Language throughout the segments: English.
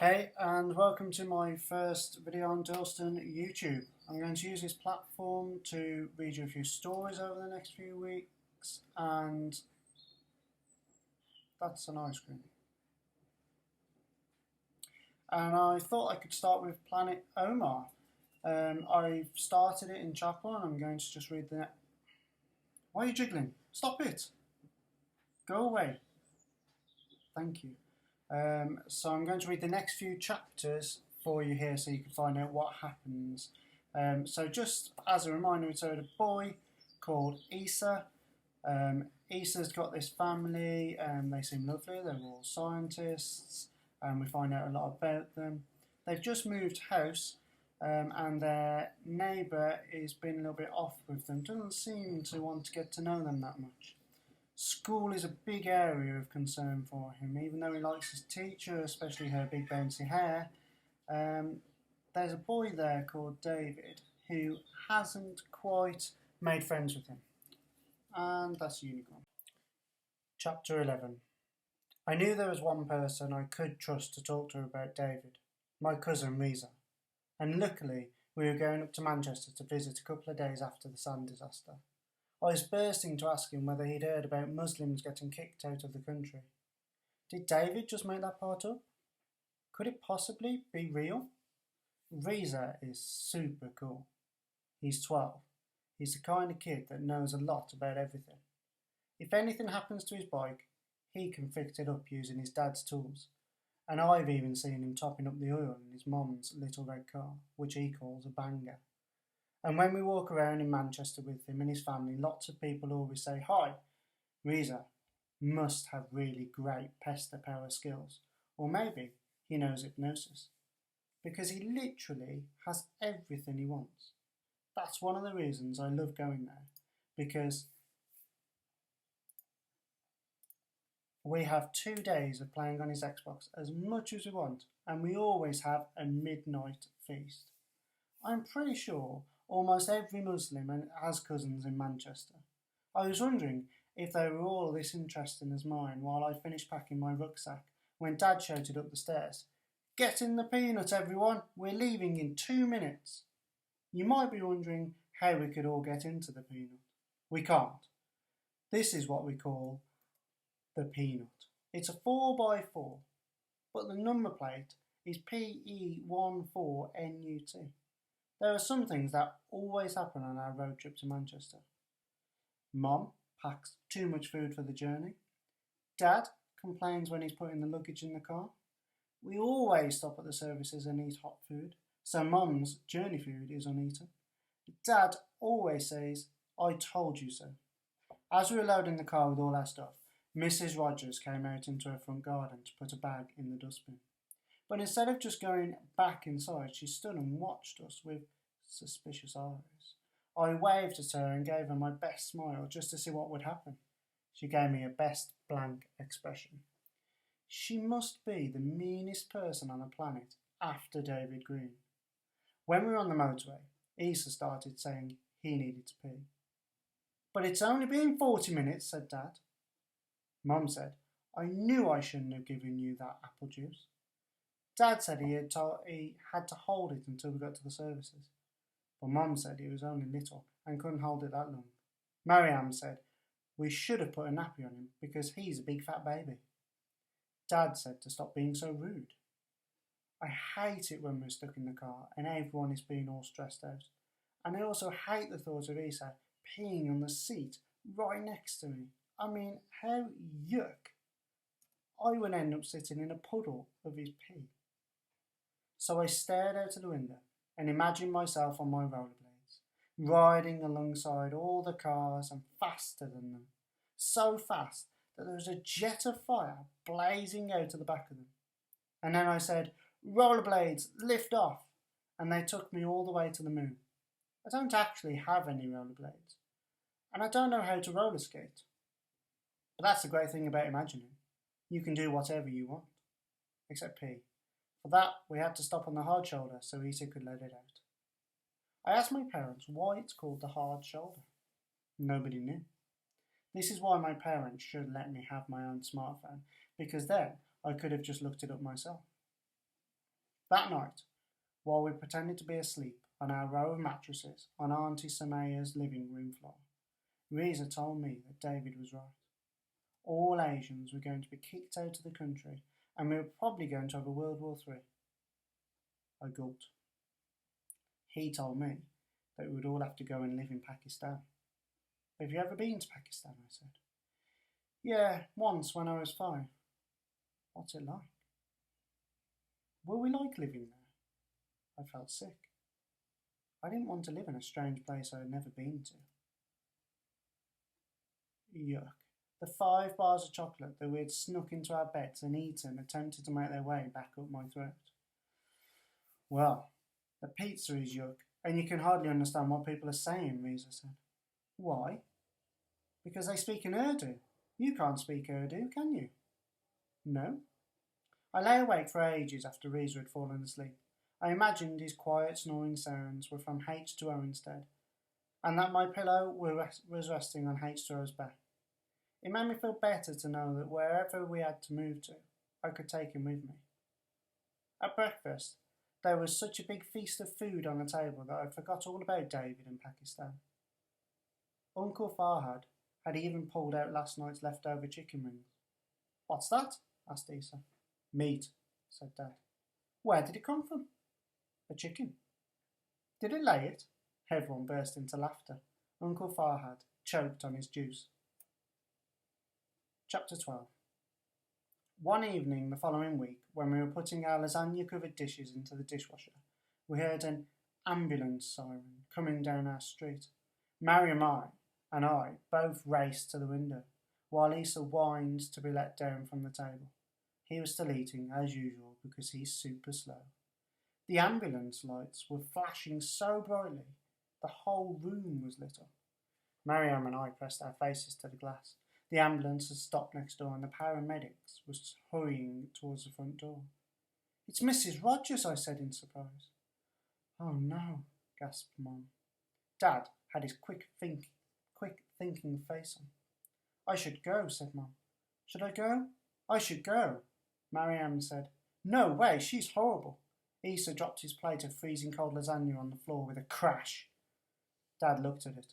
Hey, and welcome to my first video on Durlston YouTube. I'm going to use this platform to read you a few stories over the next few weeks, and that's an ice cream. And I thought I could start with Planet Omar. I've started it in chapter and I'm going to just read the... Why are you jiggling? Stop it! Go away. Thank you. So I'm going to read the next few chapters for you here so you can find out what happens. So just as a reminder, it's about a boy called Issa. Issa's got this family, they seem lovely, they're all scientists, and we find out a lot about them. They've just moved house, and their neighbour is being a little bit off with them, doesn't seem to want to get to know them that much. School is a big area of concern for him, even though he likes his teacher, especially her big bouncy hair. There's a boy there called David who hasn't quite made friends with him. And that's Unicorn. Chapter 11. I knew there was one person I could trust to talk to about David, my cousin Reza. And luckily, we were going up to Manchester to visit a couple of days after the sand disaster. I was bursting to ask him whether he'd heard about Muslims getting kicked out of the country. Did David just make that part up? Could it possibly be real? Reza is super cool. He's 12. He's the kind of kid that knows a lot about everything. If anything happens to his bike, he can fix it up using his dad's tools. And I've even seen him topping up the oil in his mum's little red car, which he calls a banger. And when we walk around in Manchester with him and his family, lots of people always say, "Hi, Reza must have really great pester power skills. Or maybe he knows hypnosis. Because he literally has everything he wants." That's one of the reasons I love going there. Because we have 2 days of playing on his Xbox as much as we want. And we always have a midnight feast. I'm pretty sure almost every Muslim has cousins in Manchester. I was wondering if they were all this interesting as mine while I finished packing my rucksack when Dad shouted up the stairs, "Get in the peanut, everyone, we're leaving in 2 minutes." You might be wondering how we could all get into the peanut. We can't. This is what we call the peanut. It's a 4x4, but the number plate is PE14NUT. There are some things that always happen on our road trip to Manchester. Mum packs too much food for the journey. Dad complains when he's putting the luggage in the car. We always stop at the services and eat hot food, so Mum's journey food is uneaten. Dad always says, "I told you so." As we were loading the car with all our stuff, Mrs. Rogers came out into her front garden to put a bag in the dustbin. But instead of just going back inside, she stood and watched us with suspicious eyes. I waved at her and gave her my best smile just to see what would happen. She gave me a best blank expression. She must be the meanest person on the planet after David Green. When we were on the motorway, Issa started saying he needed to pee. "But it's only been 40 minutes, said Dad. Mum said, "I knew I shouldn't have given you that apple juice." Dad said he had to hold it until we got to the services. But Mum said he was only little and couldn't hold it that long. Mariam said we should have put a nappy on him because he's a big fat baby. Dad said to stop being so rude. I hate it when we're stuck in the car and everyone is being all stressed out. And I also hate the thought of Issa peeing on the seat right next to me. I mean, how yuck. I would end up sitting in a puddle of his pee. So I stared out of the window and imagined myself on my rollerblades, riding alongside all the cars and faster than them. So fast that there was a jet of fire blazing out of the back of them. And then I said, "Rollerblades, lift off," and they took me all the way to the moon. I don't actually have any rollerblades, and I don't know how to roller skate. But that's the great thing about imagining. You can do whatever you want, except pee. For that, we had to stop on the hard shoulder so Issa could let it out. I asked my parents why it's called the hard shoulder. Nobody knew. This is why my parents should let me have my own smartphone, because then I could have just looked it up myself. That night, while we pretended to be asleep on our row of mattresses on Auntie Samaya's living room floor, Reza told me that David was right. All Asians were going to be kicked out of the country, and we were probably going to have a World War III. I gulped. He told me that we would all have to go and live in Pakistan. Have you ever been to Pakistan? I said. Yeah, once when I was 5. What's it like? Will we like living there? I felt sick. I didn't want to live in a strange place I had never been to. Yuck. The 5 bars of chocolate that we had snuck into our beds and eaten attempted to make their way back up my throat. Well, the pizza is yuck, and you can hardly understand what people are saying, Reza said. Why? Because they speak in Urdu. You can't speak Urdu, can you? No. I lay awake for ages after Reza had fallen asleep. I imagined his quiet snoring sounds were from H2O instead, and that my pillow was resting on H2O's back. It made me feel better to know that wherever we had to move to, I could take him with me. At breakfast, there was such a big feast of food on the table that I forgot all about David and Pakistan. Uncle Farhad had even pulled out last night's leftover chicken wings. What's that? Asked Isa. Meat, said Dad. Where did it come from? A chicken. Did it lay it? Everyone burst into laughter. Uncle Farhad choked on his juice. Chapter 12. One evening the following week, when we were putting our lasagna-covered dishes into the dishwasher, we heard an ambulance siren coming down our street. Mariam and I both raced to the window, while Isa whined to be let down from the table. He was still eating, as usual, because he's super slow. The ambulance lights were flashing so brightly, the whole room was lit up. Mariam and I pressed our faces to the glass. The ambulance had stopped next door and the paramedics were hurrying towards the front door. It's Mrs. Rogers, I said in surprise. Oh no, gasped Mum. Dad had his quick thinking face on. I should go, said Mum. Should I go? I should go. Mariam said, No way, she's horrible. Isa dropped his plate of freezing cold lasagna on the floor with a crash. Dad looked at it,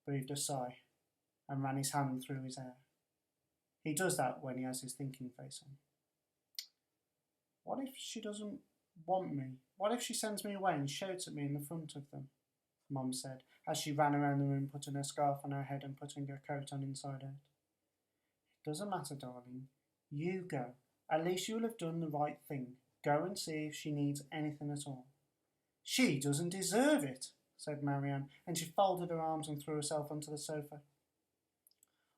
breathed a sigh, and ran his hand through his hair. He does that when he has his thinking face on. What if she doesn't want me? What if she sends me away and shouts at me in the front of them? Mum said, as she ran around the room putting her scarf on her head and putting her coat on inside out. It doesn't matter, darling. You go. At least you'll have done the right thing. Go and see if she needs anything at all. She doesn't deserve it, said Marianne, and she folded her arms and threw herself onto the sofa.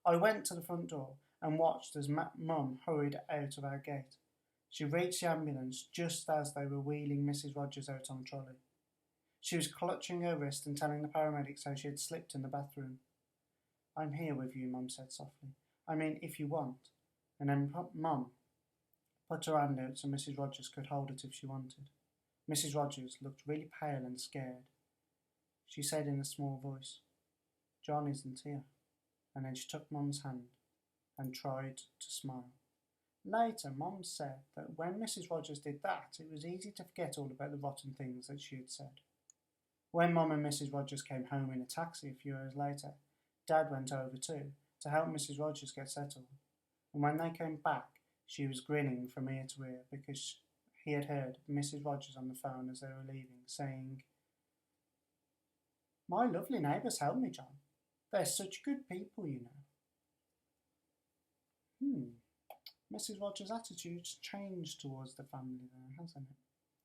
I went to the front door and watched as Mum hurried out of our gate. She reached the ambulance just as they were wheeling Mrs. Rogers out on a trolley. She was clutching her wrist and telling the paramedics how she had slipped in the bathroom. I'm here with you, Mum said softly. I mean, if you want. And then Mum put her hand out so Mrs. Rogers could hold it if she wanted. Mrs. Rogers looked really pale and scared. She said in a small voice, John isn't here. And then she took Mum's hand and tried to smile. Later, Mum said that when Mrs. Rogers did that, it was easy to forget all about the rotten things that she had said. When Mum and Mrs. Rogers came home in a taxi a few hours later, Dad went over too, to help Mrs. Rogers get settled. And when they came back, she was grinning from ear to ear because he had heard Mrs. Rogers on the phone as they were leaving, saying, My lovely neighbours helped me, John. They're such good people, you know. Mrs. Rogers' attitude's changed towards the family there, hasn't it?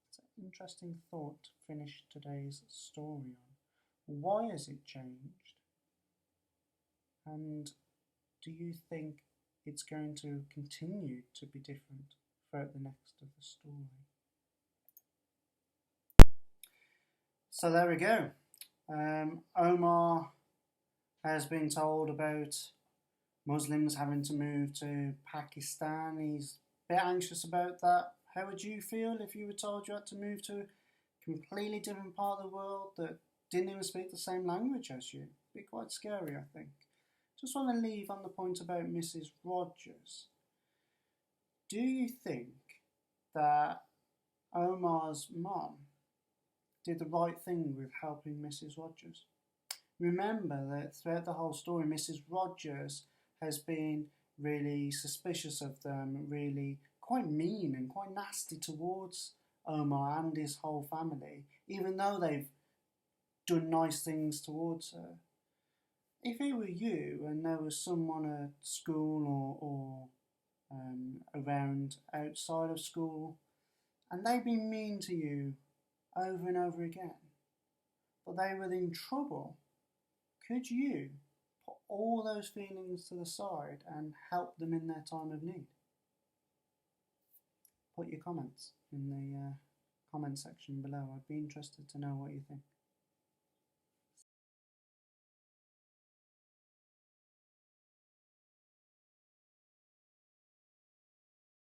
It's an interesting thought to finish today's story on. Why has it changed? And do you think it's going to continue to be different throughout the next of the story? So there we go. Omar has been told about Muslims having to move to Pakistan. He's a bit anxious about that. How would you feel if you were told you had to move to a completely different part of the world that didn't even speak the same language as you? It'd be quite scary, I think. Just want to leave on the point about Mrs. Rogers. Do you think that Omar's mum did the right thing with helping Mrs. Rogers. Remember that throughout the whole story, Mrs. Rogers has been really suspicious of them, really quite mean and quite nasty towards Omar and his whole family, even though they've done nice things towards her. If it were you and there was someone at school or around outside of school and they'd been mean to you over and over again, but they were in trouble, could you put all those feelings to the side and help them in their time of need? Put your comments in the comment section below. I'd be interested to know what you think.